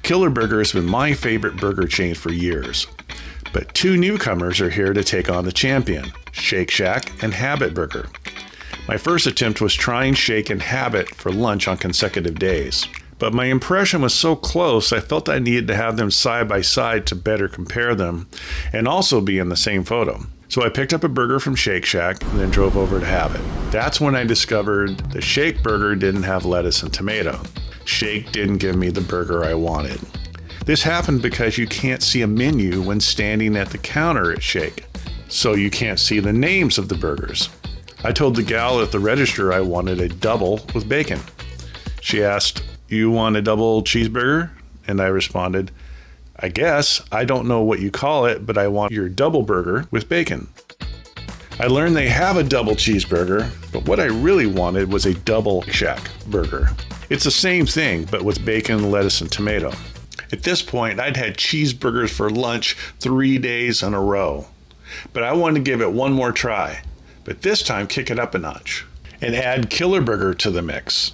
Killer Burger has been my favorite burger chain for years. But two newcomers are here to take on the champion, Shake Shack and Habit Burger. My first attempt was trying Shake and Habit for lunch on consecutive days. But my impression was so close, I felt I needed to have them side by side to better compare them and also be in the same photo. So I picked up a burger from Shake Shack and then drove over to Habit. That's when I discovered the Shake Burger didn't have lettuce and tomato. Shake didn't give me the burger I wanted. This happened because you can't see a menu when standing at the counter at Shake, so you can't see the names of the burgers. I told the gal at the register I wanted a double with bacon. She asked, "You want a double cheeseburger?" And I responded, "I guess. I don't know what you call it, but I want your double burger with bacon." I learned they have a double cheeseburger, but what I really wanted was a double Shack burger. It's the same thing, but with bacon, lettuce, and tomato. At this point, I'd had cheeseburgers for lunch 3 days in a row. But I wanted to give it one more try, but this time kick it up a notch and add Killer Burger to the mix.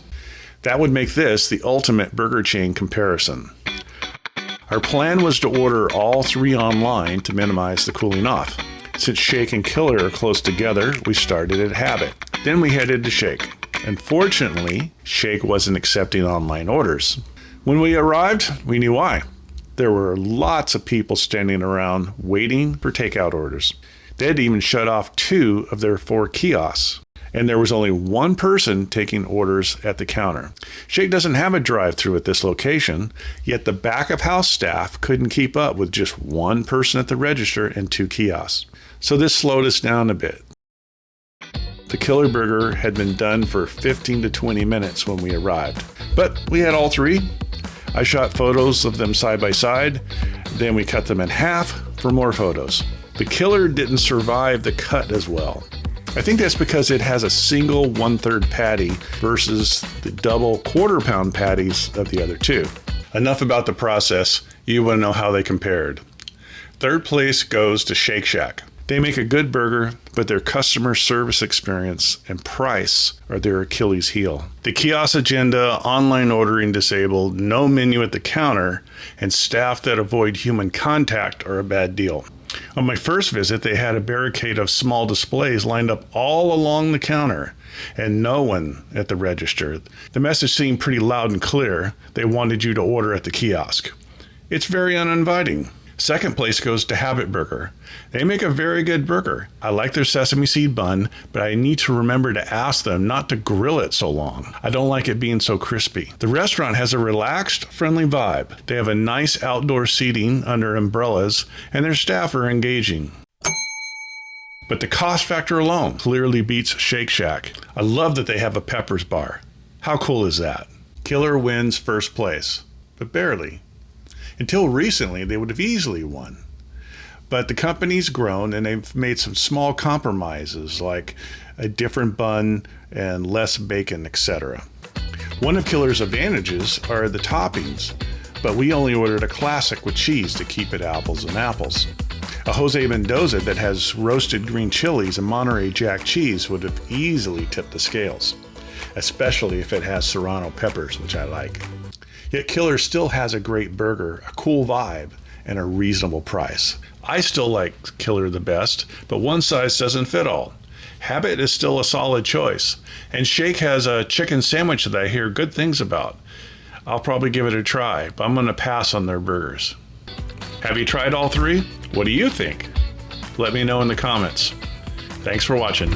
That would make this the ultimate burger chain comparison. Our plan was to order all three online to minimize the cooling off. Since Shake and Killer are close together, we started at Habit. Then we headed to Shake. Unfortunately, Shake wasn't accepting online orders. When we arrived, we knew why. There were lots of people standing around waiting for takeout orders. They had even shut off 2 of their 4 kiosks, and there was only one person taking orders at the counter. Shake doesn't have a drive-thru at this location, yet the back-of-house staff couldn't keep up with just one person at the register and 2 kiosks. So this slowed us down a bit. The Killer Burger had been done for 15 to 20 minutes when we arrived, but we had all 3. I shot photos of them side by side, then we cut them in half for more photos. The Killer didn't survive the cut as well. I think that's because it has a single 1/3 patty versus the double quarter-pound patties of the other 2. Enough about the process. You want to know how they compared. Third place goes to Shake Shack. They make a good burger, but their customer service experience and price are their Achilles heel. The kiosk agenda, online ordering disabled, no menu at the counter, and staff that avoid human contact are a bad deal. On my first visit, they had a barricade of small displays lined up all along the counter and no one at the register. The message seemed pretty loud and clear. They wanted you to order at the kiosk. It's very uninviting. Second place goes to Habit Burger. They make a very good burger. I like their sesame seed bun, but I need to remember to ask them not to grill it so long. I don't like it being so crispy. The restaurant has a relaxed, friendly vibe. They have a nice outdoor seating under umbrellas, and their staff are engaging. But the cost factor alone clearly beats Shake Shack. I love that they have a Peppers bar. How cool is that? Killer wins first place, but barely. Until recently, they would have easily won. But the company's grown and they've made some small compromises like a different bun and less bacon, etc. One of Killer's advantages are the toppings, but we only ordered a classic with cheese to keep it apples and apples. A Jose Mendoza that has roasted green chilies and Monterey Jack cheese would have easily tipped the scales, especially if it has serrano peppers, which I like. Yet Killer still has a great burger, a cool vibe, and a reasonable price. I still like Killer the best, but one size doesn't fit all. Habit is still a solid choice, and Shake has a chicken sandwich that I hear good things about. I'll probably give it a try, but I'm going to pass on their burgers. Have you tried all 3? What do you think? Let me know in the comments. Thanks for watching.